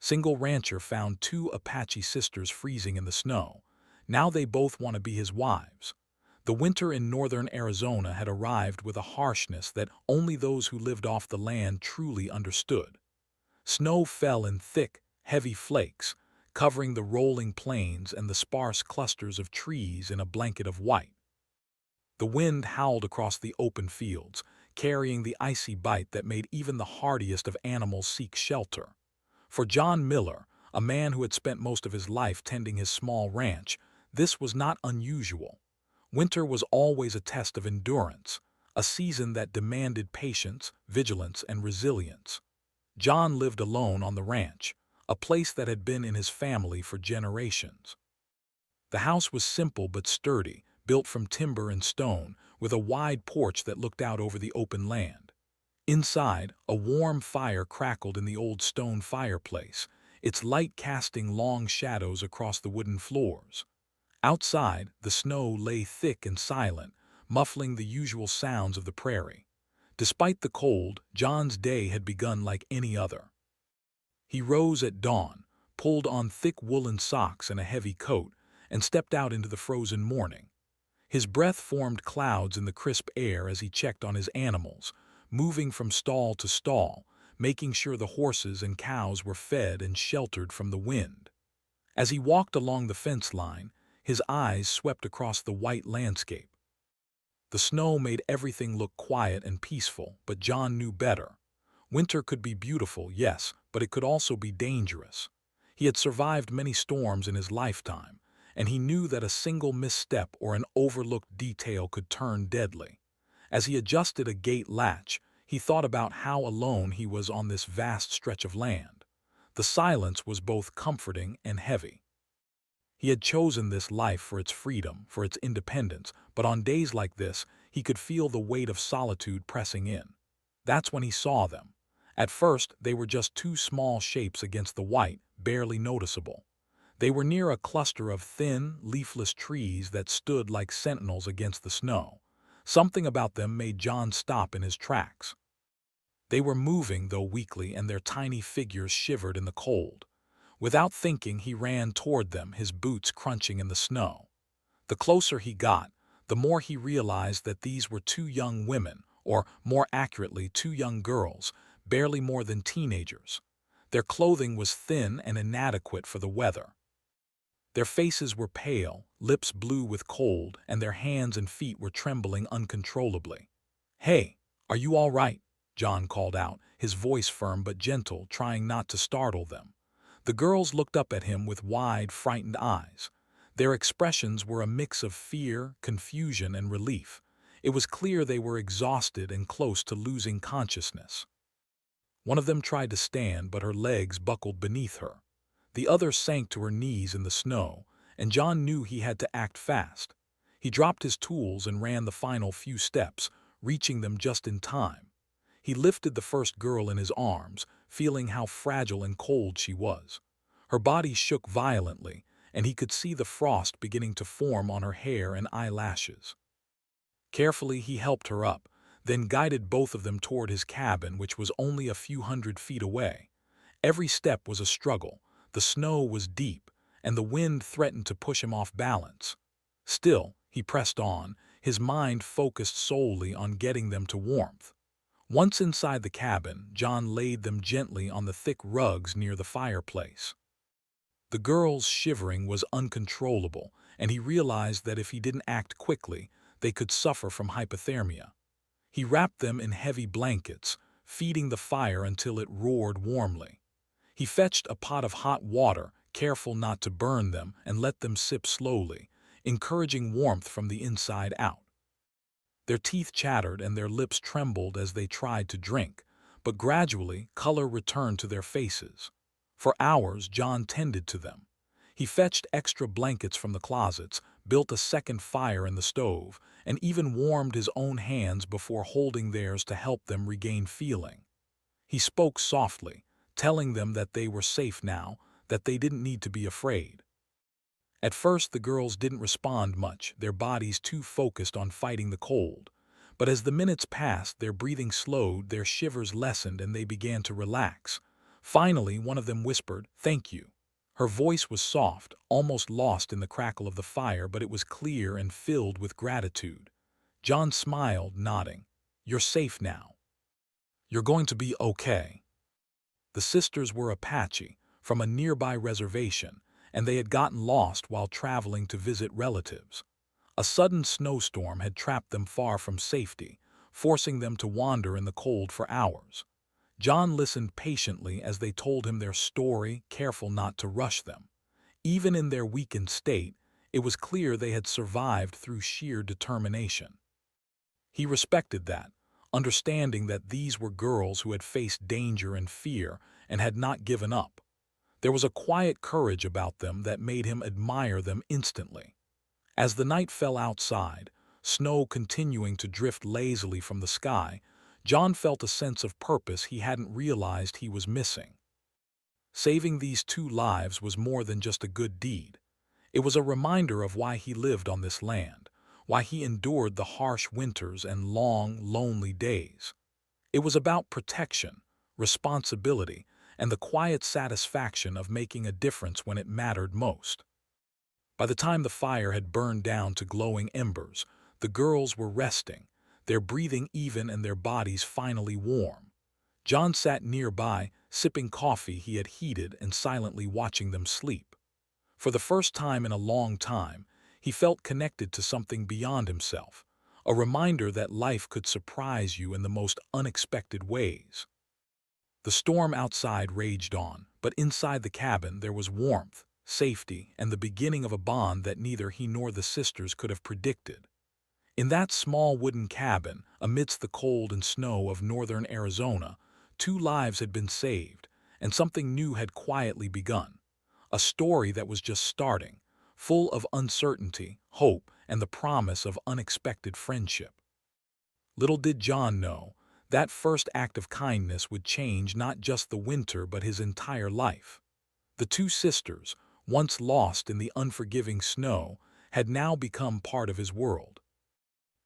Single rancher found two Apache sisters freezing in the snow. Now they both want to be his wives. The winter in northern Arizona had arrived with a harshness that only those who lived off the land truly understood. Snow fell in thick, heavy flakes, covering the rolling plains and the sparse clusters of trees in a blanket of white. The wind howled across the open fields, carrying the icy bite that made even the hardiest of animals seek shelter. For John Miller, a man who had spent most of his life tending his small ranch, this was not unusual. Winter was always a test of endurance, a season that demanded patience, vigilance, and resilience. John lived alone on the ranch, a place that had been in his family for generations. The house was simple but sturdy, built from timber and stone, with a wide porch that looked out over the open land. Inside, a warm fire crackled in the old stone fireplace, its light casting long shadows across the wooden floors. Outside, the snow lay thick and silent, muffling the usual sounds of the prairie. Despite the cold, John's day had begun like any other. He rose at dawn, pulled on thick woolen socks and a heavy coat, and stepped out into the frozen morning. His breath formed clouds in the crisp air as he checked on his animals, moving from stall to stall, making sure the horses and cows were fed and sheltered from the wind. As he walked along the fence line, his eyes swept across the white landscape. The snow made everything look quiet and peaceful, but John knew better. Winter could be beautiful, yes, but it could also be dangerous. He had survived many storms in his lifetime, and he knew that a single misstep or an overlooked detail could turn deadly. As he adjusted a gate latch, he thought about how alone he was on this vast stretch of land. The silence was both comforting and heavy. He had chosen this life for its freedom, for its independence, but on days like this, he could feel the weight of solitude pressing in. That's when he saw them. At first, they were just two small shapes against the white, barely noticeable. They were near a cluster of thin, leafless trees that stood like sentinels against the snow. Something about them made John stop in his tracks. They were moving, though weakly, and their tiny figures shivered in the cold. Without thinking, he ran toward them, his boots crunching in the snow. The closer he got, the more he realized that these were two young women, or more accurately, two young girls, barely more than teenagers. Their clothing was thin and inadequate for the weather. Their faces were pale, lips blue with cold, and their hands and feet were trembling uncontrollably. "Hey, are you all right?" John called out, his voice firm but gentle, trying not to startle them. The girls looked up at him with wide, frightened eyes. Their expressions were a mix of fear, confusion, and relief. It was clear they were exhausted and close to losing consciousness. One of them tried to stand, but her legs buckled beneath her. The other sank to her knees in the snow, and John knew he had to act fast. He dropped his tools and ran the final few steps, reaching them just in time. He lifted the first girl in his arms, feeling how fragile and cold she was. Her body shook violently, and he could see the frost beginning to form on her hair and eyelashes. Carefully, he helped her up, then guided both of them toward his cabin, which was only a few hundred feet away. Every step was a struggle. The snow was deep, and the wind threatened to push him off balance. Still, he pressed on, his mind focused solely on getting them to warmth. Once inside the cabin, John laid them gently on the thick rugs near the fireplace. The girls' shivering was uncontrollable, and he realized that if he didn't act quickly, they could suffer from hypothermia. He wrapped them in heavy blankets, feeding the fire until it roared warmly. He fetched a pot of hot water, careful not to burn them, and let them sip slowly, encouraging warmth from the inside out. Their teeth chattered and their lips trembled as they tried to drink, but gradually color returned to their faces. For hours, John tended to them. He fetched extra blankets from the closets, built a second fire in the stove, and even warmed his own hands before holding theirs to help them regain feeling. He spoke softly, telling them that they were safe now, that they didn't need to be afraid. At first, the girls didn't respond much, their bodies too focused on fighting the cold. But as the minutes passed, their breathing slowed, their shivers lessened, and they began to relax. Finally, one of them whispered, "Thank you." Her voice was soft, almost lost in the crackle of the fire, but it was clear and filled with gratitude. John smiled, nodding. "You're safe now. You're going to be okay." The sisters were Apache, from a nearby reservation, and they had gotten lost while traveling to visit relatives. A sudden snowstorm had trapped them far from safety, forcing them to wander in the cold for hours. John listened patiently as they told him their story, careful not to rush them. Even in their weakened state, it was clear they had survived through sheer determination. He respected that, understanding that these were girls who had faced danger and fear and had not given up. There was a quiet courage about them that made him admire them instantly. As the night fell outside, snow continuing to drift lazily from the sky, John felt a sense of purpose he hadn't realized he was missing. Saving these two lives was more than just a good deed. It was a reminder of why he lived on this land, why he endured the harsh winters and long, lonely days. It was about protection, responsibility, and the quiet satisfaction of making a difference when it mattered most. By the time the fire had burned down to glowing embers, the girls were resting, their breathing even and their bodies finally warm. John sat nearby, sipping coffee he had heated and silently watching them sleep. For the first time in a long time, he felt connected to something beyond himself, a reminder that life could surprise you in the most unexpected ways. The storm outside raged on, but inside the cabin there was warmth, safety, and the beginning of a bond that neither he nor the sisters could have predicted. In that small wooden cabin, amidst the cold and snow of northern Arizona, two lives had been saved, and something new had quietly begun. A story that was just starting, full of uncertainty, hope, and the promise of unexpected friendship. Little did John know, that first act of kindness would change not just the winter but his entire life. The two sisters, once lost in the unforgiving snow, had now become part of his world.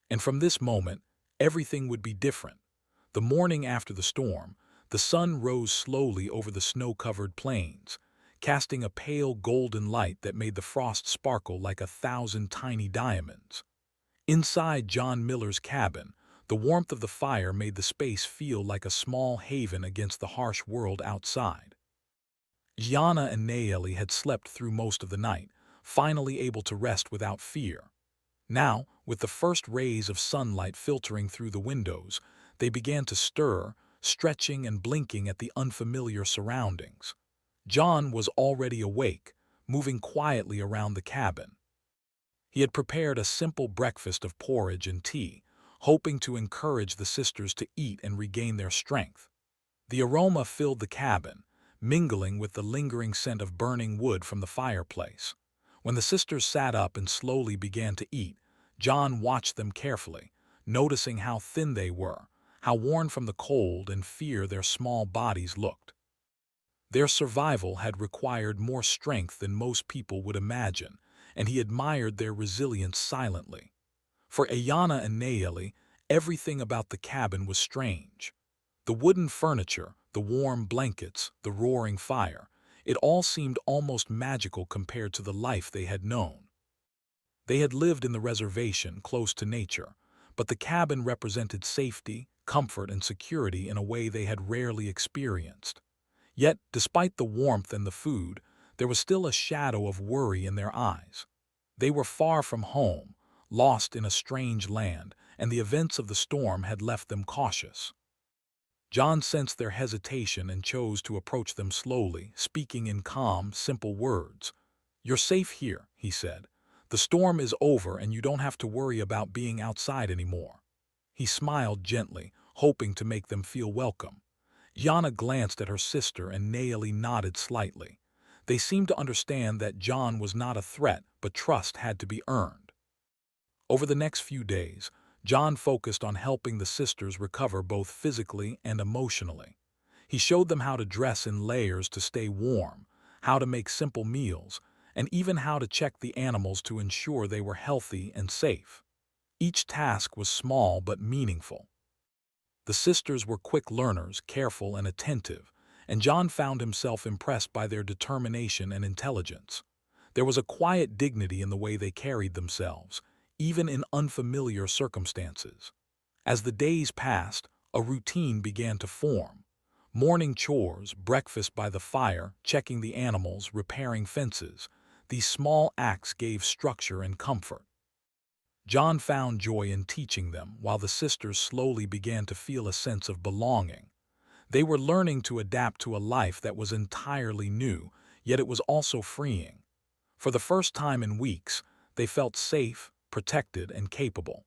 And from this moment, everything would be different. The morning after the storm, the sun rose slowly over the snow-covered plains, casting a pale golden light that made the frost sparkle like 1,000 tiny diamonds. Inside John Miller's cabin, the warmth of the fire made the space feel like a small haven against the harsh world outside. Gianna and Nayeli had slept through most of the night, finally able to rest without fear. Now, with the first rays of sunlight filtering through the windows, they began to stir, stretching and blinking at the unfamiliar surroundings. John was already awake, moving quietly around the cabin. He had prepared a simple breakfast of porridge and tea, hoping to encourage the sisters to eat and regain their strength. The aroma filled the cabin, mingling with the lingering scent of burning wood from the fireplace. When the sisters sat up and slowly began to eat, John watched them carefully, noticing how thin they were, how worn from the cold and fear their small bodies looked. Their survival had required more strength than most people would imagine, and he admired their resilience silently. For Ayana and Nayeli, everything about the cabin was strange. The wooden furniture, the warm blankets, the roaring fire, it all seemed almost magical compared to the life they had known. They had lived in the reservation, close to nature, but the cabin represented safety, comfort, and security in a way they had rarely experienced. Yet, despite the warmth and the food, there was still a shadow of worry in their eyes. They were far from home, lost in a strange land, and the events of the storm had left them cautious. John sensed their hesitation and chose to approach them slowly, speaking in calm, simple words. "You're safe here," he said. "The storm is over and you don't have to worry about being outside anymore." He smiled gently, hoping to make them feel welcome. Yana glanced at her sister and Nayeli nodded slightly. They seemed to understand that John was not a threat, but trust had to be earned. Over the next few days, John focused on helping the sisters recover both physically and emotionally. He showed them how to dress in layers to stay warm, how to make simple meals, and even how to check the animals to ensure they were healthy and safe. Each task was small but meaningful. The sisters were quick learners, careful and attentive, and John found himself impressed by their determination and intelligence. There was a quiet dignity in the way they carried themselves, even in unfamiliar circumstances. As the days passed, a routine began to form. Morning chores, breakfast by the fire, checking the animals, repairing fences. These small acts gave structure and comfort. John found joy in teaching them, while the sisters slowly began to feel a sense of belonging. They were learning to adapt to a life that was entirely new, yet it was also freeing. For the first time in weeks, they felt safe, protected, and capable.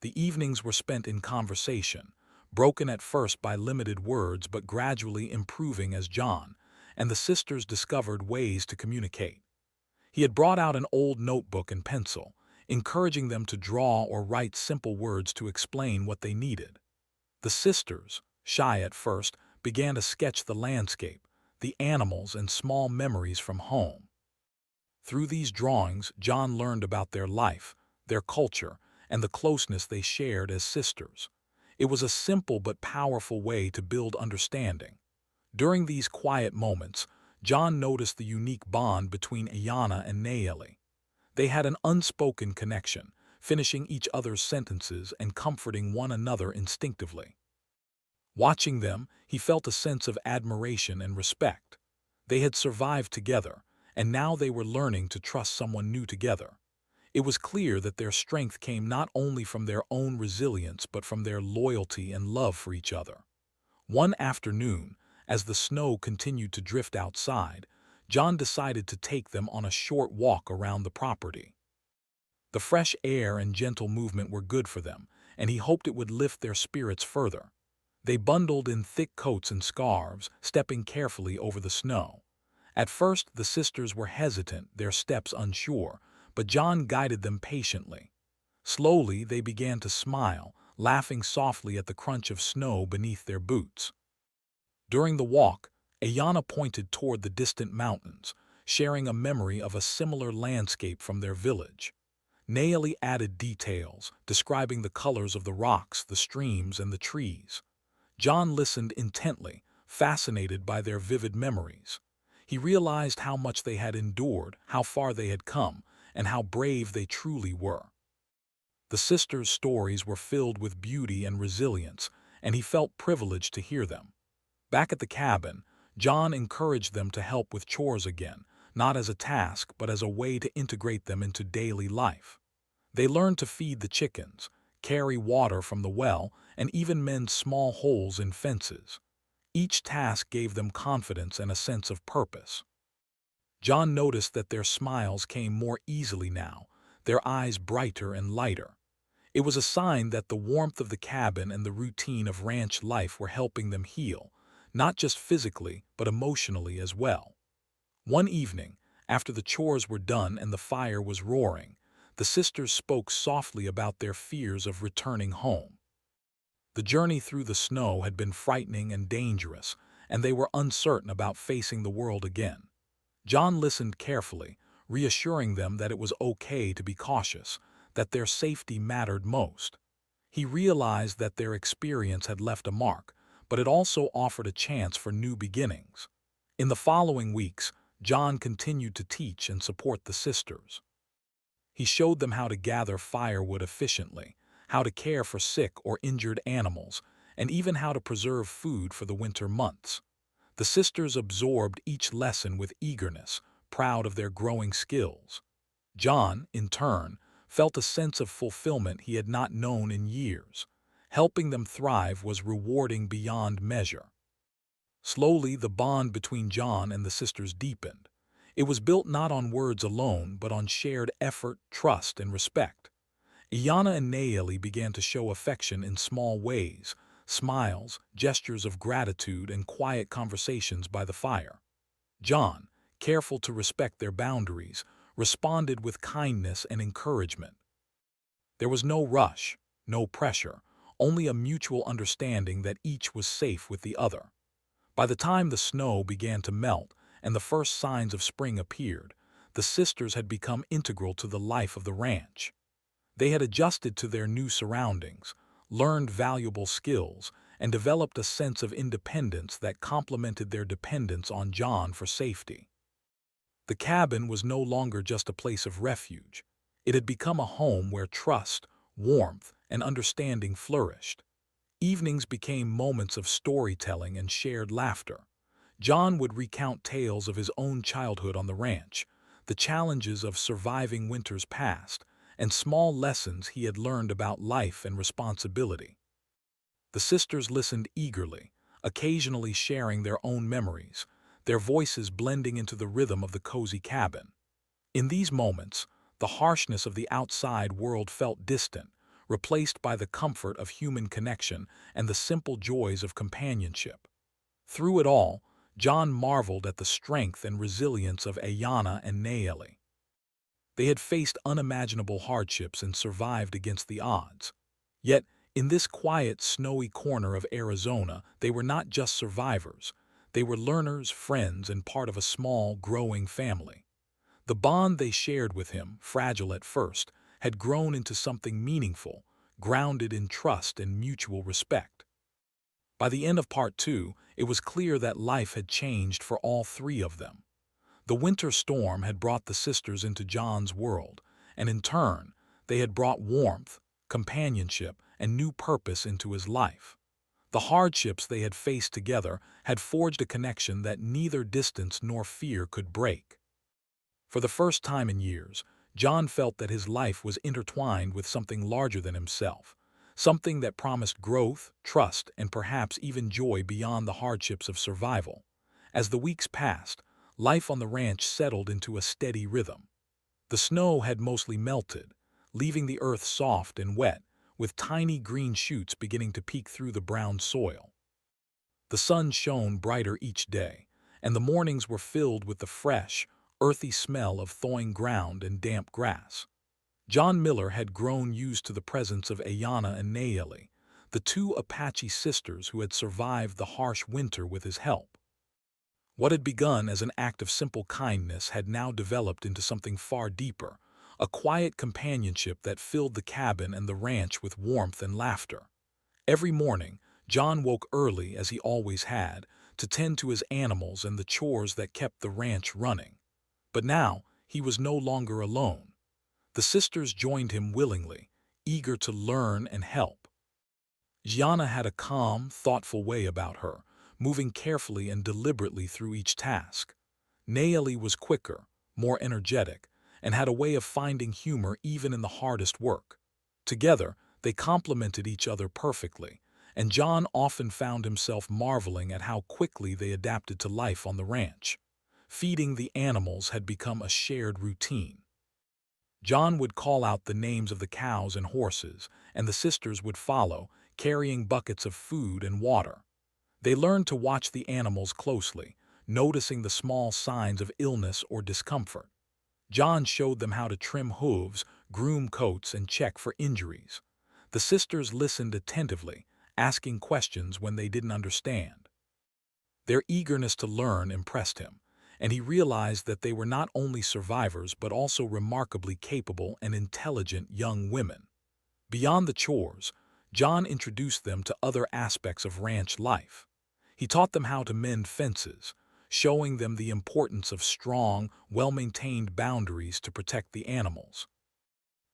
The evenings were spent in conversation, broken at first by limited words but gradually improving as John and the sisters discovered ways to communicate. He had brought out an old notebook and pencil, encouraging them to draw or write simple words to explain what they needed. The sisters, shy at first, began to sketch the landscape, the animals, and small memories from home. Through these drawings, John learned about their life, their culture, and the closeness they shared as sisters. It was a simple but powerful way to build understanding. During these quiet moments, John noticed the unique bond between Ayanna and Nayeli. They had an unspoken connection, finishing each other's sentences and comforting one another instinctively. Watching them, he felt a sense of admiration and respect. They had survived together, and now they were learning to trust someone new together. It was clear that their strength came not only from their own resilience but from their loyalty and love for each other. One afternoon, as the snow continued to drift outside, John decided to take them on a short walk around the property. The fresh air and gentle movement were good for them, and he hoped it would lift their spirits further. They bundled in thick coats and scarves, stepping carefully over the snow. At first, the sisters were hesitant, their steps unsure, but John guided them patiently. Slowly, they began to smile, laughing softly at the crunch of snow beneath their boots. During the walk, Ayanna pointed toward the distant mountains, sharing a memory of a similar landscape from their village. Nayeli added details, describing the colors of the rocks, the streams, and the trees. John listened intently, fascinated by their vivid memories. He realized how much they had endured, how far they had come, and how brave they truly were. The sisters' stories were filled with beauty and resilience, and he felt privileged to hear them. Back at the cabin, John encouraged them to help with chores again, not as a task but as a way to integrate them into daily life. They learned to feed the chickens, carry water from the well, and even mend small holes in fences. Each task gave them confidence and a sense of purpose. John noticed that their smiles came more easily now, their eyes brighter and lighter. It was a sign that the warmth of the cabin and the routine of ranch life were helping them heal, not just physically but emotionally as well. One evening, after the chores were done and the fire was roaring, the sisters spoke softly about their fears of returning home. The journey through the snow had been frightening and dangerous, and they were uncertain about facing the world again. John listened carefully, reassuring them that it was okay to be cautious, that their safety mattered most. He realized that their experience had left a mark, but it also offered a chance for new beginnings. In the following weeks, John continued to teach and support the sisters. He showed them how to gather firewood efficiently, how to care for sick or injured animals, and even how to preserve food for the winter months. The sisters absorbed each lesson with eagerness, proud of their growing skills. John, in turn, felt a sense of fulfillment he had not known in years. Helping them thrive was rewarding beyond measure. Slowly, the bond between John and the sisters deepened. It was built not on words alone, but on shared effort, trust, and respect. Ayanna and Nayeli began to show affection in small ways, smiles, gestures of gratitude, and quiet conversations by the fire. John, careful to respect their boundaries, responded with kindness and encouragement. There was no rush, no pressure, only a mutual understanding that each was safe with the other. By the time the snow began to melt and the first signs of spring appeared, the sisters had become integral to the life of the ranch. They had adjusted to their new surroundings, learned valuable skills, and developed a sense of independence that complemented their dependence on John for safety. The cabin was no longer just a place of refuge. It had become a home where trust, warmth, and understanding flourished. Evenings became moments of storytelling and shared laughter. John would recount tales of his own childhood on the ranch, the challenges of surviving winters past, and small lessons he had learned about life and responsibility. The sisters listened eagerly, occasionally sharing their own memories, their voices blending into the rhythm of the cozy cabin. In these moments, the harshness of the outside world felt distant, replaced by the comfort of human connection and the simple joys of companionship. Through it all, John marveled at the strength and resilience of Ayanna and Naeli. They had faced unimaginable hardships and survived against the odds. Yet, in this quiet, snowy corner of Arizona, they were not just survivors. They were learners, friends, and part of a small, growing family. The bond they shared with him, fragile at first, had grown into something meaningful, grounded in trust and mutual respect. By the end of part 2, it was clear that life had changed for all three of them. The winter storm had brought the sisters into John's world, and in turn, they had brought warmth, companionship, and new purpose into his life. The hardships they had faced together had forged a connection that neither distance nor fear could break. For the first time in years, John felt that his life was intertwined with something larger than himself, something that promised growth, trust, and perhaps even joy beyond the hardships of survival. As the weeks passed, life on the ranch settled into a steady rhythm. The snow had mostly melted, leaving the earth soft and wet, with tiny green shoots beginning to peek through the brown soil. The sun shone brighter each day, and the mornings were filled with the fresh, earthy smell of thawing ground and damp grass. John Miller had grown used to the presence of Ayanna and Naeli, the two Apache sisters who had survived the harsh winter with his help. What had begun as an act of simple kindness had now developed into something far deeper, a quiet companionship that filled the cabin and the ranch with warmth and laughter. Every morning, John woke early, as he always had, to tend to his animals and the chores that kept the ranch running. But now, he was no longer alone. The sisters joined him willingly, eager to learn and help. Gianna had a calm, thoughtful way about her, moving carefully and deliberately through each task. Naeli was quicker, more energetic, and had a way of finding humor even in the hardest work. Together, they complemented each other perfectly, and John often found himself marveling at how quickly they adapted to life on the ranch. Feeding the animals had become a shared routine. John would call out the names of the cows and horses, and the sisters would follow, carrying buckets of food and water. They learned to watch the animals closely, noticing the small signs of illness or discomfort. John showed them how to trim hooves, groom coats, and check for injuries. The sisters listened attentively, asking questions when they didn't understand. Their eagerness to learn impressed him, and he realized that they were not only survivors but also remarkably capable and intelligent young women. Beyond the chores, John introduced them to other aspects of ranch life. He taught them how to mend fences, showing them the importance of strong, well-maintained boundaries to protect the animals.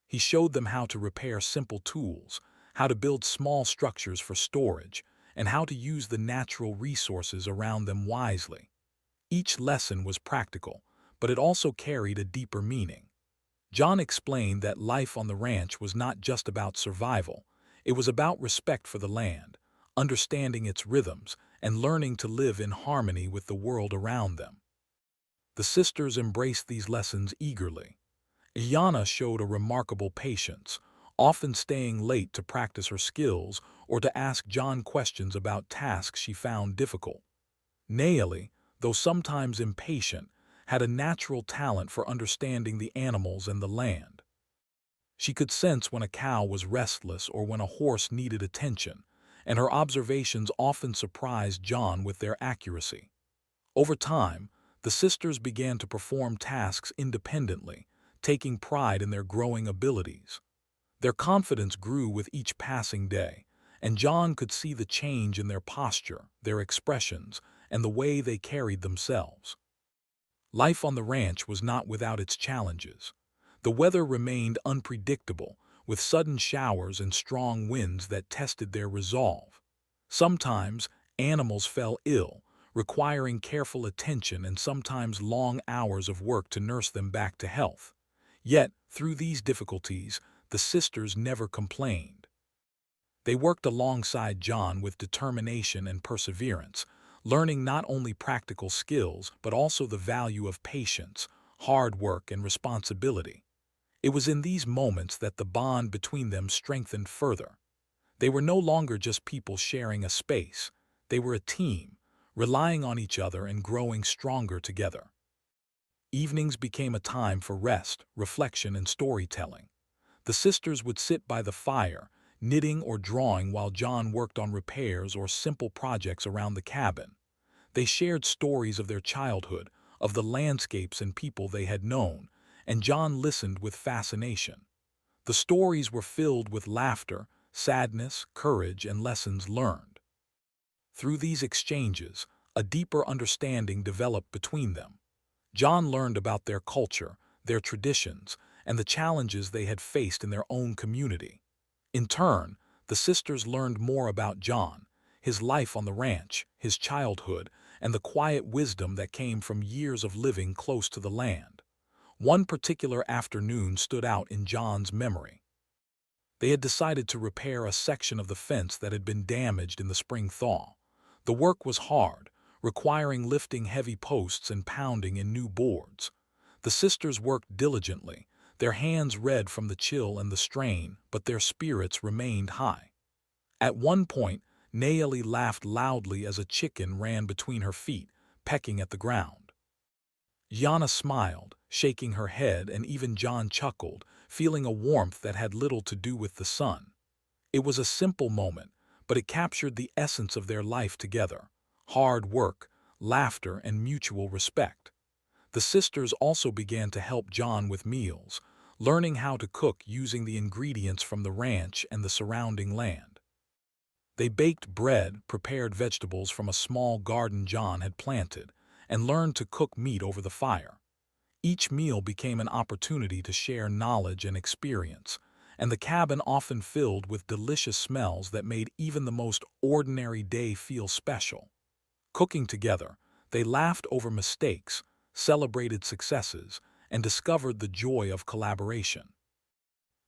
He showed them how to repair simple tools, how to build small structures for storage, and how to use the natural resources around them wisely. Each lesson was practical, but it also carried a deeper meaning. John explained that life on the ranch was not just about survival. It was about respect for the land, understanding its rhythms, and learning to live in harmony with the world around them. The sisters embraced these lessons eagerly. Iyanna showed a remarkable patience, often staying late to practice her skills or to ask John questions about tasks she found difficult. Naeli, though sometimes impatient, had a natural talent for understanding the animals and the land. She could sense when a cow was restless or when a horse needed attention, and her observations often surprised John with their accuracy. Over time, the sisters began to perform tasks independently, taking pride in their growing abilities. Their confidence grew with each passing day, and John could see the change in their posture, their expressions, and the way they carried themselves. Life on the ranch was not without its challenges. The weather remained unpredictable, with sudden showers and strong winds that tested their resolve. Sometimes, animals fell ill, requiring careful attention and sometimes long hours of work to nurse them back to health. Yet, through these difficulties, the sisters never complained. They worked alongside John with determination and perseverance, learning not only practical skills but also the value of patience, hard work, and responsibility. It was in these moments that the bond between them strengthened further. They were no longer just people sharing a space. They were a team, relying on each other and growing stronger together. Evenings became a time for rest, reflection, and storytelling. The sisters would sit by the fire, knitting or drawing while John worked on repairs or simple projects around the cabin. They shared stories of their childhood, of the landscapes and people they had known, and John listened with fascination. The stories were filled with laughter, sadness, courage, and lessons learned. Through these exchanges, a deeper understanding developed between them. John learned about their culture, their traditions, and the challenges they had faced in their own community. In turn, the sisters learned more about John, his life on the ranch, his childhood, and the quiet wisdom that came from years of living close to the land. One particular afternoon stood out in John's memory. They had decided to repair a section of the fence that had been damaged in the spring thaw. The work was hard, requiring lifting heavy posts and pounding in new boards. The sisters worked diligently, their hands red from the chill and the strain, but their spirits remained high. At one point, Naomi laughed loudly as a chicken ran between her feet, pecking at the ground. Yana smiled, shaking her head, and even John chuckled, feeling a warmth that had little to do with the sun. It was a simple moment, but it captured the essence of their life together: hard work, laughter, and mutual respect. The sisters also began to help John with meals, learning how to cook using the ingredients from the ranch and the surrounding land. They baked bread, prepared vegetables from a small garden John had planted, and learned to cook meat over the fire. Each meal became an opportunity to share knowledge and experience, and the cabin often filled with delicious smells that made even the most ordinary day feel special. Cooking together, they laughed over mistakes, celebrated successes, and discovered the joy of collaboration.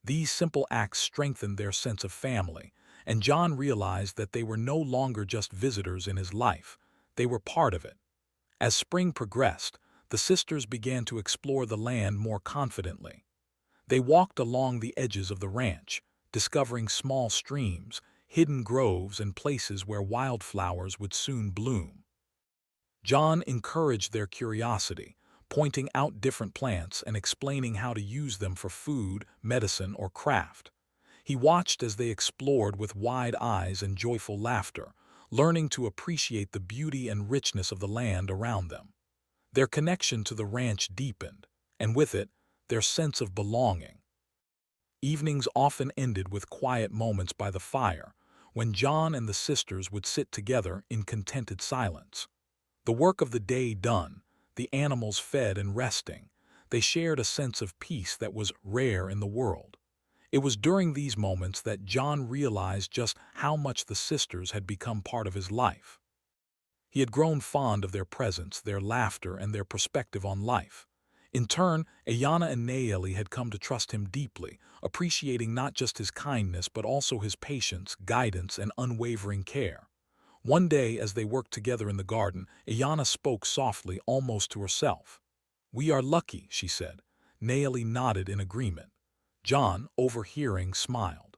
These simple acts strengthened their sense of family, and John realized that they were no longer just visitors in his life, they were part of it. As spring progressed, the sisters began to explore the land more confidently. They walked along the edges of the ranch, discovering small streams, hidden groves, and places where wildflowers would soon bloom. John encouraged their curiosity, pointing out different plants and explaining how to use them for food, medicine, or craft. He watched as they explored with wide eyes and joyful laughter, learning to appreciate the beauty and richness of the land around them. Their connection to the ranch deepened, and with it, their sense of belonging. Evenings often ended with quiet moments by the fire, when John and the sisters would sit together in contented silence. The work of the day done, the animals fed and resting, they shared a sense of peace that was rare in the world. It was during these moments that John realized just how much the sisters had become part of his life. He had grown fond of their presence, their laughter, and their perspective on life. In turn, Ayana and Naeli had come to trust him deeply, appreciating not just his kindness but also his patience, guidance, and unwavering care. One day, as they worked together in the garden, Ayana spoke softly, almost to herself. "We are lucky," she said. Naeli nodded in agreement. John, overhearing, smiled.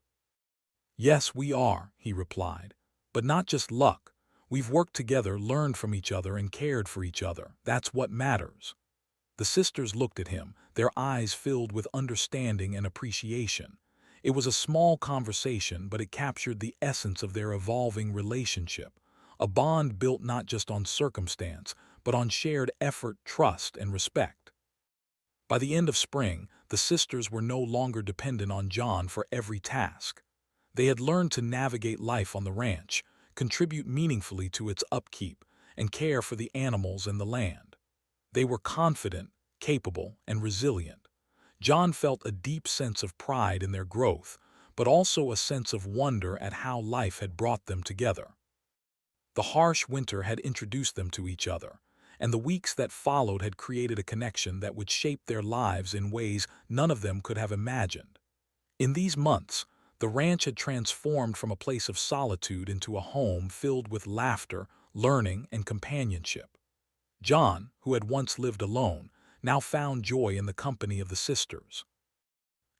"Yes, we are," he replied. "But not just luck. We've worked together, learned from each other, and cared for each other. That's what matters." The sisters looked at him, their eyes filled with understanding and appreciation. It was a small conversation, but it captured the essence of their evolving relationship, a bond built not just on circumstance, but on shared effort, trust, and respect. By the end of spring, the sisters were no longer dependent on John for every task. They had learned to navigate life on the ranch, contribute meaningfully to its upkeep, and care for the animals and the land. They were confident, capable, and resilient. John felt a deep sense of pride in their growth, but also a sense of wonder at how life had brought them together. The harsh winter had introduced them to each other, and the weeks that followed had created a connection that would shape their lives in ways none of them could have imagined. In these months, the ranch had transformed from a place of solitude into a home filled with laughter, learning, and companionship. John, who had once lived alone, now found joy in the company of the sisters.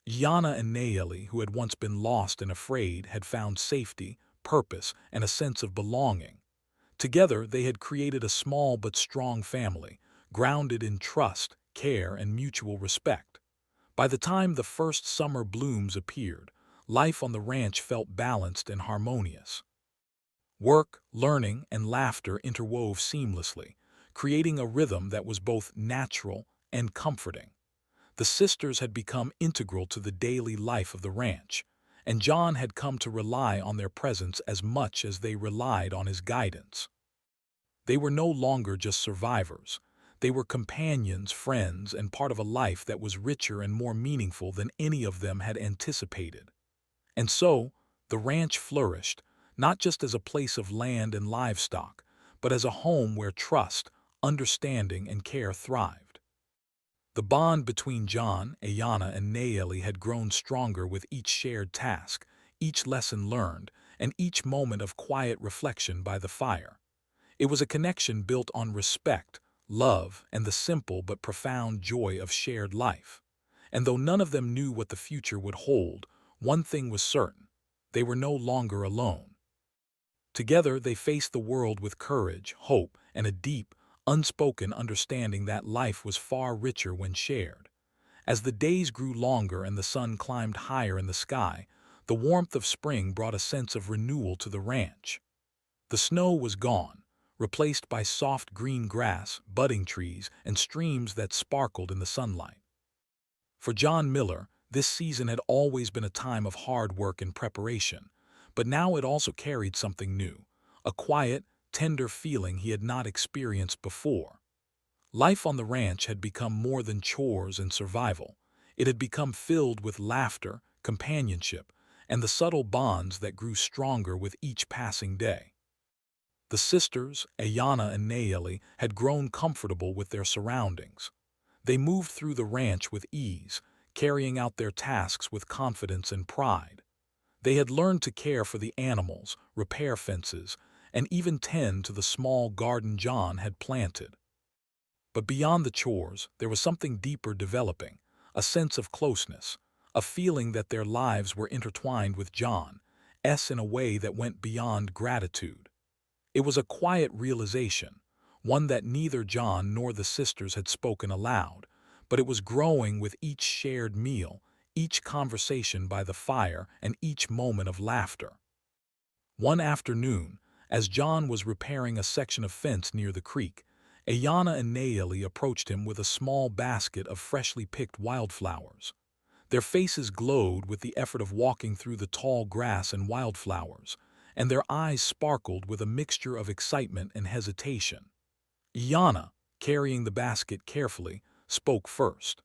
Yana and Nayeli, who had once been lost and afraid, had found safety, purpose, and a sense of belonging. Together, they had created a small but strong family, grounded in trust, care, and mutual respect. By the time the first summer blooms appeared, life on the ranch felt balanced and harmonious. Work, learning, and laughter interwove seamlessly, creating a rhythm that was both natural and comforting. The sisters had become integral to the daily life of the ranch, and John had come to rely on their presence as much as they relied on his guidance. They were no longer just survivors. They were companions, friends, and part of a life that was richer and more meaningful than any of them had anticipated. And so, the ranch flourished, not just as a place of land and livestock, but as a home where trust, understanding, and care thrived. The bond between John, Ayana, and Nayeli had grown stronger with each shared task, each lesson learned, and each moment of quiet reflection by the fire. It was a connection built on respect, love, and the simple but profound joy of shared life. And though none of them knew what the future would hold, one thing was certain: they were no longer alone. Together, they faced the world with courage, hope, and a deep, unspoken understanding that life was far richer when shared. As the days grew longer and the sun climbed higher in the sky, the warmth of spring brought a sense of renewal to the ranch. The snow was gone, replaced by soft green grass, budding trees, and streams that sparkled in the sunlight. For John Miller, this season had always been a time of hard work and preparation, but now it also carried something new, a quiet, tender feeling he had not experienced before. Life on the ranch had become more than chores and survival. It had become filled with laughter, companionship, and the subtle bonds that grew stronger with each passing day. The sisters, Ayana and Nayeli, had grown comfortable with their surroundings. They moved through the ranch with ease, carrying out their tasks with confidence and pride. They had learned to care for the animals, repair fences, and even tend to the small garden John had planted. But beyond the chores, there was something deeper developing, a sense of closeness, a feeling that their lives were intertwined with John's in a way that went beyond gratitude. It was a quiet realization, one that neither John nor the sisters had spoken aloud, but it was growing with each shared meal, each conversation by the fire, and each moment of laughter. One afternoon, as John was repairing a section of fence near the creek, Ayana and Nayeli approached him with a small basket of freshly picked wildflowers. Their faces glowed with the effort of walking through the tall grass and wildflowers, and their eyes sparkled with a mixture of excitement and hesitation. Ayana, carrying the basket carefully, spoke first.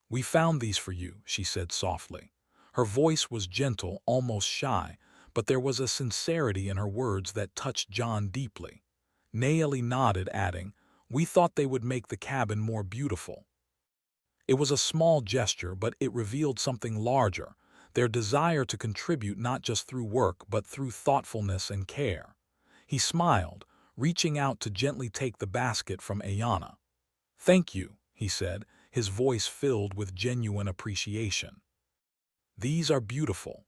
"We found these for you," she said softly. Her voice was gentle, almost shy, but there was a sincerity in her words that touched John deeply. Nayeli nodded, adding, "We thought they would make the cabin more beautiful." It was a small gesture, but it revealed something larger, their desire to contribute not just through work but through thoughtfulness and care. He smiled, reaching out to gently take the basket from Ayana. "Thank you," he said, his voice filled with genuine appreciation. "These are beautiful."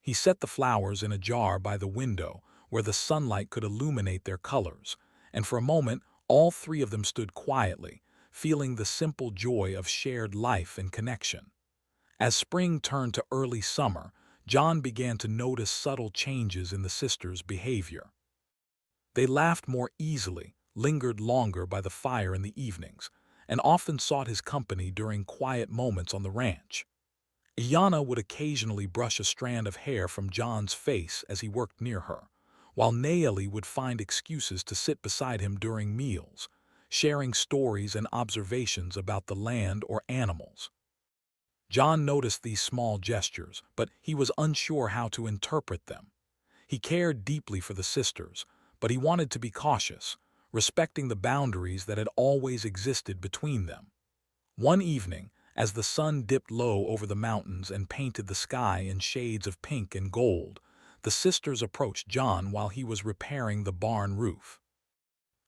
He set the flowers in a jar by the window where the sunlight could illuminate their colors, and for a moment all three of them stood quietly, feeling the simple joy of shared life and connection. As spring turned to early summer, John began to notice subtle changes in the sisters' behavior. They laughed more easily, lingered longer by the fire in the evenings, and often sought his company during quiet moments on the ranch. Iana would occasionally brush a strand of hair from John's face as he worked near her, while Naeli would find excuses to sit beside him during meals, sharing stories and observations about the land or animals. John noticed these small gestures, but he was unsure how to interpret them. He cared deeply for the sisters, but he wanted to be cautious, respecting the boundaries that had always existed between them. One evening, as the sun dipped low over the mountains and painted the sky in shades of pink and gold, the sisters approached John while he was repairing the barn roof.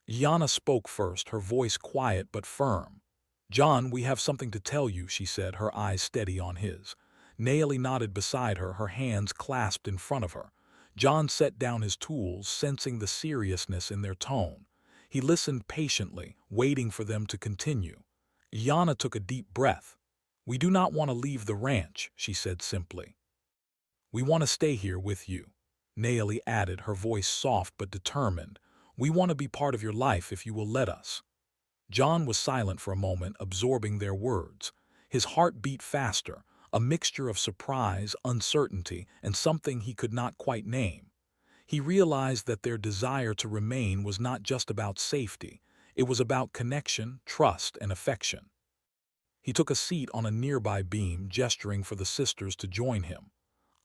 Yana spoke first, her voice quiet but firm. "John, we have something to tell you," she said, her eyes steady on his. Naeli nodded beside her, her hands clasped in front of her. John set down his tools, sensing the seriousness in their tone. He listened patiently, waiting for them to continue. Yana took a deep breath. "We do not want to leave the ranch," she said simply. "We want to stay here with you," Naeli added, her voice soft but determined. "We want to be part of your life if you will let us." John was silent for a moment, absorbing their words. His heart beat faster, a mixture of surprise, uncertainty, and something he could not quite name. He realized that their desire to remain was not just about safety. It was about connection, trust, and affection. He took a seat on a nearby beam, gesturing for the sisters to join him.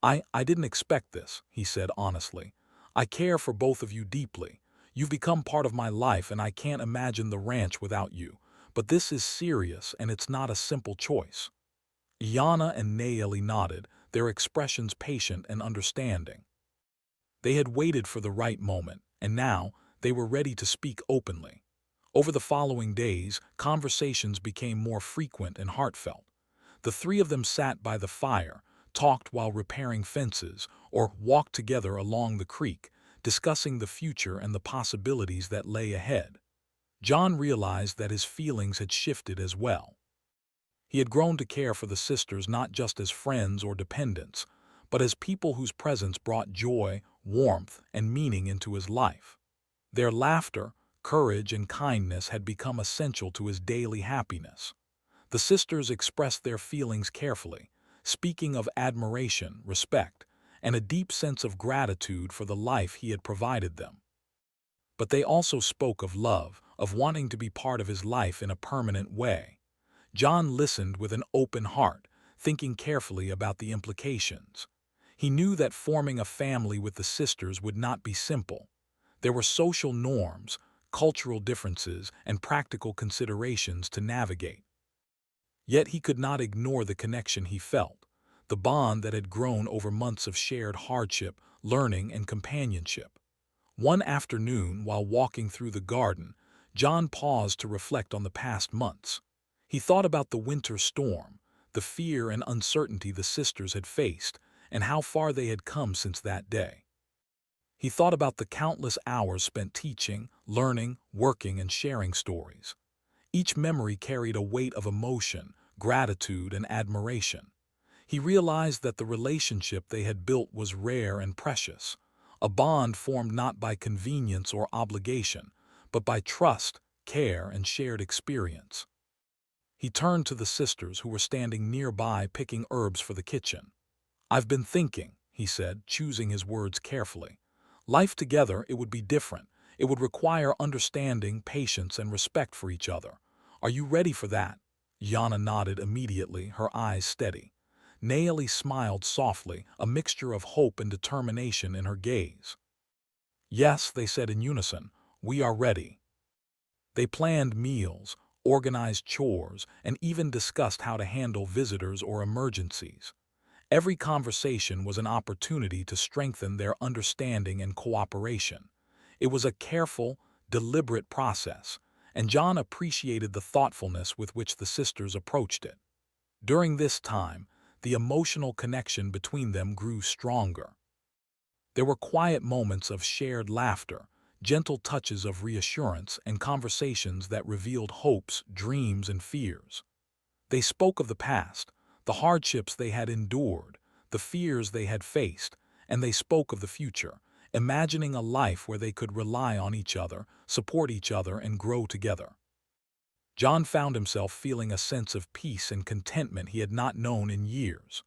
I didn't expect this," he said honestly. "I care for both of you deeply. You've become part of my life and I can't imagine the ranch without you. But this is serious and it's not a simple choice." Iana and Naeli nodded, their expressions patient and understanding. They had waited for the right moment, and now they were ready to speak openly. Over the following days, conversations became more frequent and heartfelt. The three of them sat by the fire, talked while repairing fences, or walked together along the creek, discussing the future and the possibilities that lay ahead. John realized that his feelings had shifted as well. He had grown to care for the sisters not just as friends or dependents, but as people whose presence brought joy, warmth, and meaning into his life. Their laughter, courage, and kindness had become essential to his daily happiness. The sisters expressed their feelings carefully, speaking of admiration, respect, and a deep sense of gratitude for the life he had provided them. But they also spoke of love, of wanting to be part of his life in a permanent way. John listened with an open heart, thinking carefully about the implications. He knew that forming a family with the sisters would not be simple. There were social norms, cultural differences, and practical considerations to navigate. Yet he could not ignore the connection he felt, the bond that had grown over months of shared hardship, learning, and companionship. One afternoon, while walking through the garden, John paused to reflect on the past months. He thought about the winter storm, the fear and uncertainty the sisters had faced, and how far they had come since that day. He thought about the countless hours spent teaching, learning, working, and sharing stories. Each memory carried a weight of emotion, gratitude, and admiration. He realized that the relationship they had built was rare and precious, a bond formed not by convenience or obligation, but by trust, care, and shared experience. He turned to the sisters who were standing nearby picking herbs for the kitchen. "I've been thinking," he said, choosing his words carefully. "Life together, it would be different. It would require understanding, patience, and respect for each other. Are you ready for that?" Yana nodded immediately, her eyes steady. Naeli smiled softly, a mixture of hope and determination in her gaze. "Yes," they said in unison, "we are ready." They planned meals, organized chores, and even discussed how to handle visitors or emergencies. Every conversation was an opportunity to strengthen their understanding and cooperation. It was a careful, deliberate process, and John appreciated the thoughtfulness with which the sisters approached it. During this time, the emotional connection between them grew stronger. There were quiet moments of shared laughter, gentle touches of reassurance, and conversations that revealed hopes, dreams, and fears. They spoke of the past, the hardships they had endured, the fears they had faced, and they spoke of the future, imagining a life where they could rely on each other, support each other, and grow together. John found himself feeling a sense of peace and contentment he had not known in years.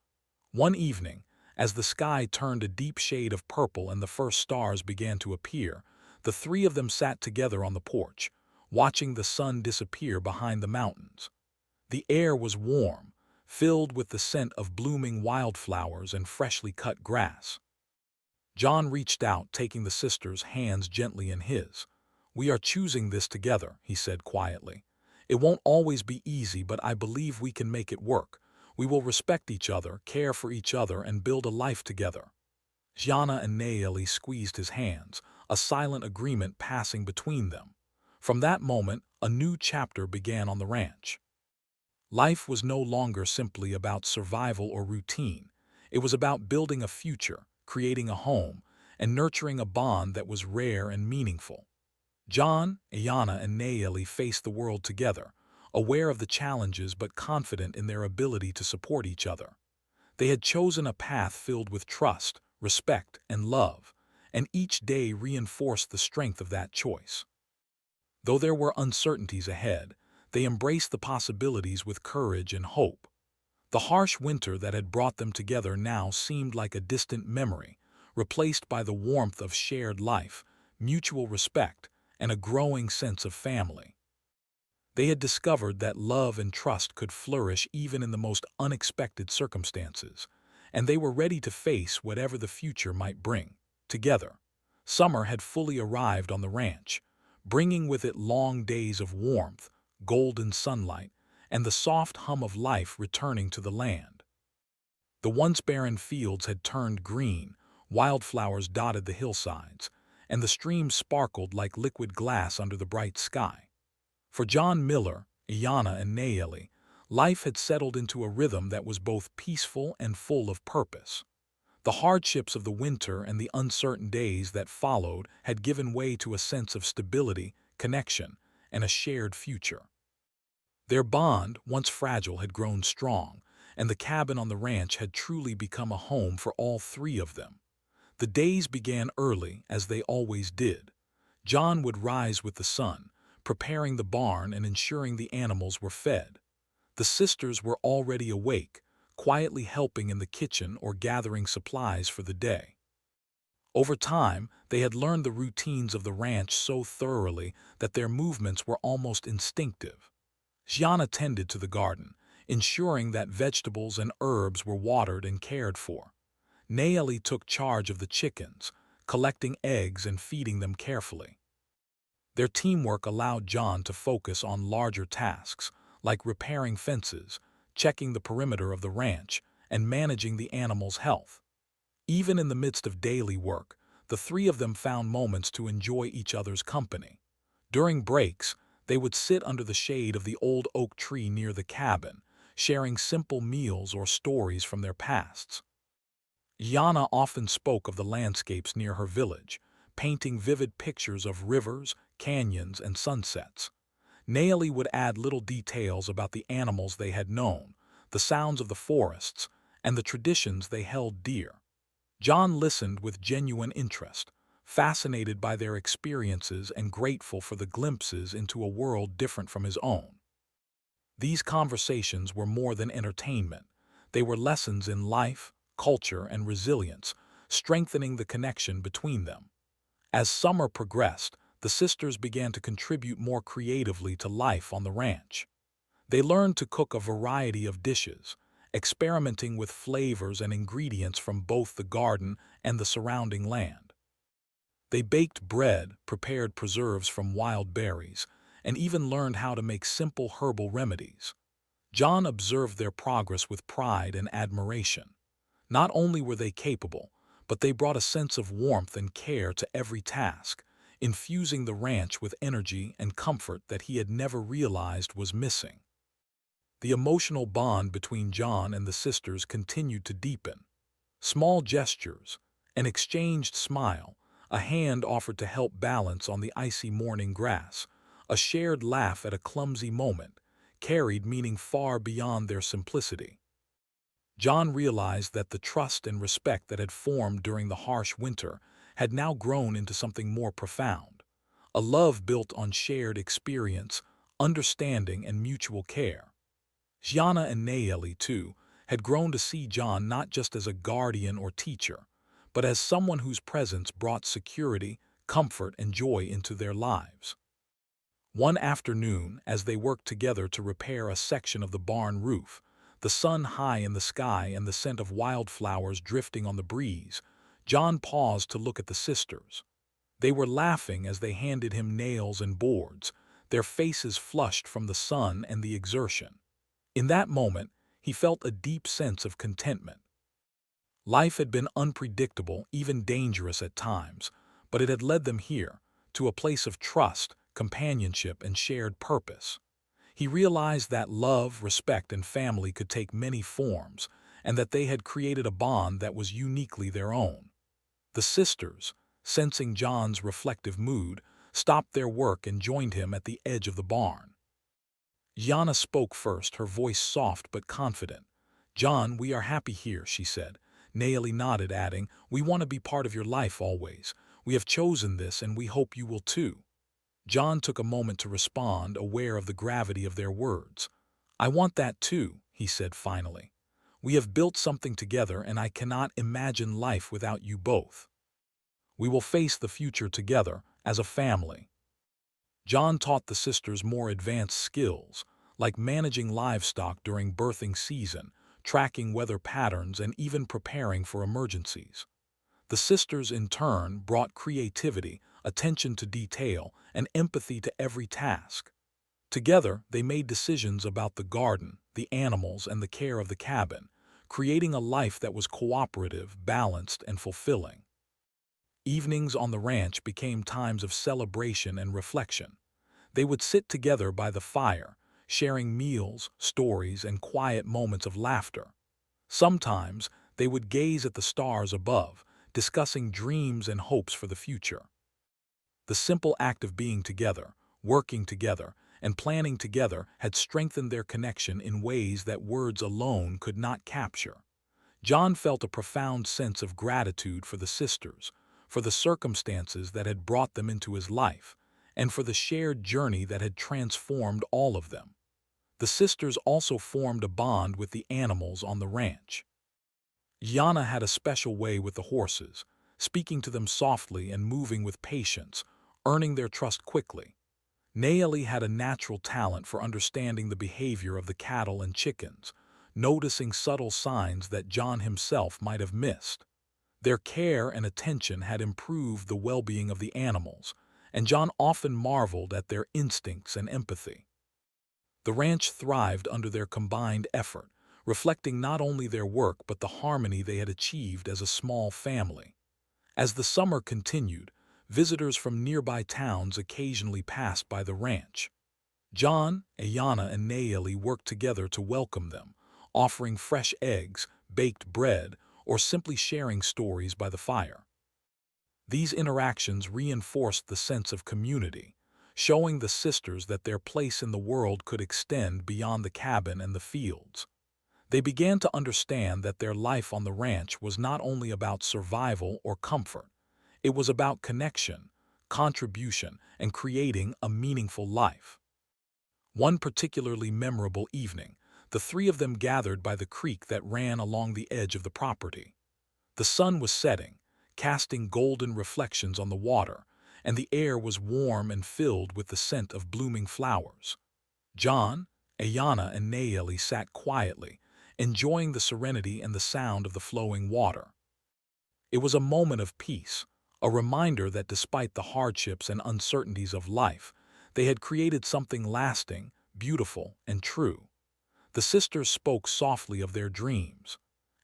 One evening, as the sky turned a deep shade of purple and the first stars began to appear, the three of them sat together on the porch, watching the sun disappear behind the mountains. The air was warm, filled with the scent of blooming wildflowers and freshly cut grass. John reached out, taking the sisters' hands gently in his. "We are choosing this together," he said quietly. "It won't always be easy, but I believe we can make it work. We will respect each other, care for each other, and build a life together." Gianna and Naeli squeezed his hands, a silent agreement passing between them. From that moment, a new chapter began on the ranch. Life was no longer simply about survival or routine. It was about building a future, creating a home, and nurturing a bond that was rare and meaningful. John, Ayana, and Naeli faced the world together, aware of the challenges but confident in their ability to support each other. They had chosen a path filled with trust, respect, and love, and each day reinforced the strength of that choice. Though there were uncertainties ahead, they embraced the possibilities with courage and hope. The harsh winter that had brought them together now seemed like a distant memory, replaced by the warmth of shared life, mutual respect, and a growing sense of family. They had discovered that love and trust could flourish even in the most unexpected circumstances, and they were ready to face whatever the future might bring. Together, summer had fully arrived on the ranch, bringing with it long days of warmth, golden sunlight, and the soft hum of life returning to the land. The once barren fields had turned green, wildflowers dotted the hillsides, and the streams sparkled like liquid glass under the bright sky. For John Miller, Iana, and Naeli, life had settled into a rhythm that was both peaceful and full of purpose. The hardships of the winter and the uncertain days that followed had given way to a sense of stability, connection, and a shared future. Their bond, once fragile, had grown strong, and the cabin on the ranch had truly become a home for all three of them. The days began early, as they always did. John would rise with the sun, preparing the barn and ensuring the animals were fed. The sisters were already awake, quietly helping in the kitchen or gathering supplies for the day. Over time, they had learned the routines of the ranch so thoroughly that their movements were almost instinctive. Gianna tended to the garden, ensuring that vegetables and herbs were watered and cared for. Naeli took charge of the chickens, collecting eggs and feeding them carefully. Their teamwork allowed John to focus on larger tasks, like repairing fences, checking the perimeter of the ranch, and managing the animals' health. Even in the midst of daily work, the three of them found moments to enjoy each other's company. During breaks, they would sit under the shade of the old oak tree near the cabin, sharing simple meals or stories from their pasts. Yana often spoke of the landscapes near her village, painting vivid pictures of rivers, canyons, and sunsets. Naeli would add little details about the animals they had known, the sounds of the forests, and the traditions they held dear. John listened with genuine interest, fascinated by their experiences and grateful for the glimpses into a world different from his own. These conversations were more than entertainment. They were lessons in life, culture, and resilience, strengthening the connection between them. As summer progressed, the sisters began to contribute more creatively to life on the ranch. They learned to cook a variety of dishes, experimenting with flavors and ingredients from both the garden and the surrounding land. They baked bread, prepared preserves from wild berries, and even learned how to make simple herbal remedies. John observed their progress with pride and admiration. Not only were they capable, but they brought a sense of warmth and care to every task, infusing the ranch with energy and comfort that he had never realized was missing. The emotional bond between John and the sisters continued to deepen. Small gestures, an exchanged smile, a hand offered to help balance on the icy morning grass, a shared laugh at a clumsy moment, carried meaning far beyond their simplicity. John realized that the trust and respect that had formed during the harsh winter had now grown into something more profound, a love built on shared experience, understanding, and mutual care. Gianna and Naeli, too, had grown to see John not just as a guardian or teacher, but as someone whose presence brought security, comfort, and joy into their lives. One afternoon, as they worked together to repair a section of the barn roof, the sun high in the sky and the scent of wildflowers drifting on the breeze, John paused to look at the sisters. They were laughing as they handed him nails and boards, their faces flushed from the sun and the exertion. In that moment, he felt a deep sense of contentment. Life had been unpredictable, even dangerous at times, but it had led them here, to a place of trust, companionship, and shared purpose. He realized that love, respect, and family could take many forms, and that they had created a bond that was uniquely their own. The sisters, sensing John's reflective mood, stopped their work and joined him at the edge of the barn. Yana spoke first, her voice soft but confident. "John, we are happy here," she said. Naomi nodded, adding, "We want to be part of your life always. We have chosen this and we hope you will too." John took a moment to respond, aware of the gravity of their words. "I want that too," he said finally. "We have built something together and I cannot imagine life without you both. We will face the future together, as a family." John taught the sisters more advanced skills, like managing livestock during birthing season, tracking weather patterns, and even preparing for emergencies. The sisters, in turn, brought creativity, attention to detail, and empathy to every task. Together, they made decisions about the garden, the animals, and the care of the cabin, creating a life that was cooperative, balanced, and fulfilling. Evenings on the ranch became times of celebration and reflection. They would sit together by the fire, sharing meals, stories, and quiet moments of laughter. Sometimes they would gaze at the stars above, discussing dreams and hopes for the future. The simple act of being together, working together, and planning together had strengthened their connection in ways that words alone could not capture. John felt a profound sense of gratitude for the sisters, for the circumstances that had brought them into his life, and for the shared journey that had transformed all of them. The sisters also formed a bond with the animals on the ranch. Yana had a special way with the horses, speaking to them softly and moving with patience, earning their trust quickly. Naomi had a natural talent for understanding the behavior of the cattle and chickens, noticing subtle signs that John himself might have missed. Their care and attention had improved the well-being of the animals, and John often marveled at their instincts and empathy. The ranch thrived under their combined effort, reflecting not only their work but the harmony they had achieved as a small family. As the summer continued, visitors from nearby towns occasionally passed by the ranch. John, Ayana, and Naomi worked together to welcome them, offering fresh eggs, baked bread, or simply sharing stories by the fire. These interactions reinforced the sense of community, showing the sisters that their place in the world could extend beyond the cabin and the fields. They began to understand that their life on the ranch was not only about survival or comfort. It was about connection, contribution, and creating a meaningful life. One particularly memorable evening, the three of them gathered by the creek that ran along the edge of the property. The sun was setting, casting golden reflections on the water, and the air was warm and filled with the scent of blooming flowers. John, Ayana, and Naomi sat quietly, enjoying the serenity and the sound of the flowing water. It was a moment of peace, a reminder that despite the hardships and uncertainties of life, they had created something lasting, beautiful, and true. The sisters spoke softly of their dreams.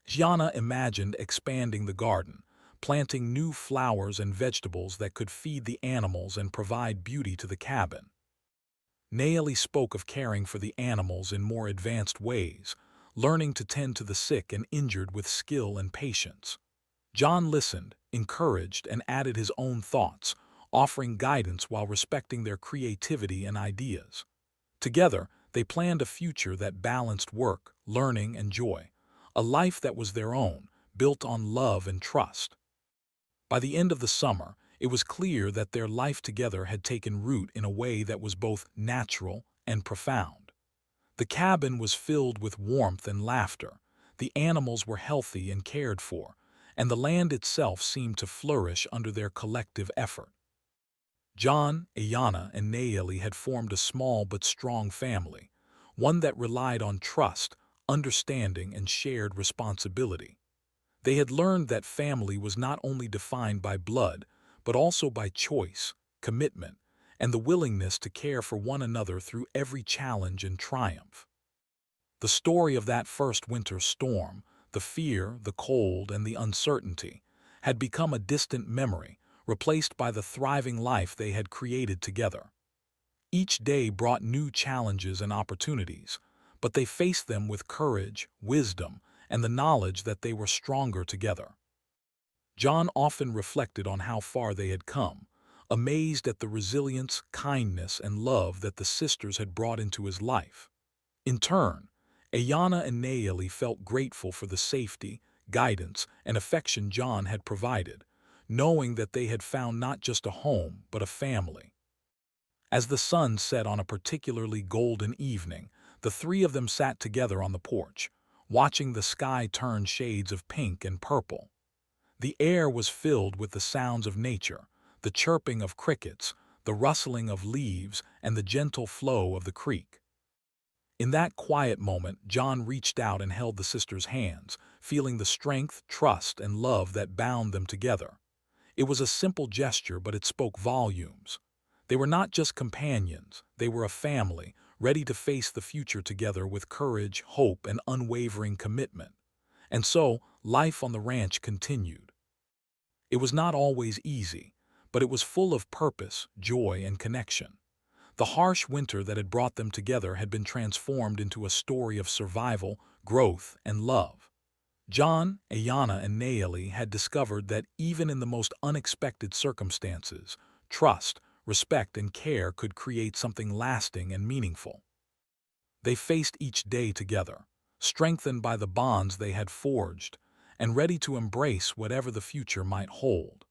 Gianna imagined expanding the garden, planting new flowers and vegetables that could feed the animals and provide beauty to the cabin. Naomi spoke of caring for the animals in more advanced ways, learning to tend to the sick and injured with skill and patience. John listened, encouraged, and added his own thoughts, offering guidance while respecting their creativity and ideas. Together, they planned a future that balanced work, learning, and joy, a life that was their own, built on love and trust. By the end of the summer, it was clear that their life together had taken root in a way that was both natural and profound. The cabin was filled with warmth and laughter, The animals were healthy and cared for, and the land itself seemed to flourish under their collective effort. John, Ayana, and Nayeli had formed a small but strong family, one that relied on trust, understanding, and shared responsibility. They had learned that family was not only defined by blood, but also by choice, commitment, and the willingness to care for one another through every challenge and triumph. The story of that first winter storm, the fear, the cold, and the uncertainty, had become a distant memory, replaced by the thriving life they had created together. Each day brought new challenges and opportunities, but they faced them with courage, wisdom, and the knowledge that they were stronger together. John often reflected on how far they had come, amazed at the resilience, kindness, and love that the sisters had brought into his life. In turn, Ayana and Nayeli felt grateful for the safety, guidance, and affection John had provided, knowing that they had found not just a home, but a family. As the sun set on a particularly golden evening, the three of them sat together on the porch, watching the sky turn shades of pink and purple. The air was filled with the sounds of nature, the chirping of crickets, the rustling of leaves, and the gentle flow of the creek. In that quiet moment, John reached out and held the sisters' hands, feeling the strength, trust, and love that bound them together. It was a simple gesture, but it spoke volumes. They were not just companions, they were a family, ready to face the future together with courage, hope, and unwavering commitment. And so, life on the ranch continued. It was not always easy, but it was full of purpose, joy, and connection. The harsh winter that had brought them together had been transformed into a story of survival, growth, and love. John, Ayana, and Nayeli had discovered that even in the most unexpected circumstances, trust, respect, and care could create something lasting and meaningful. They faced each day together, strengthened by the bonds they had forged, and ready to embrace whatever the future might hold.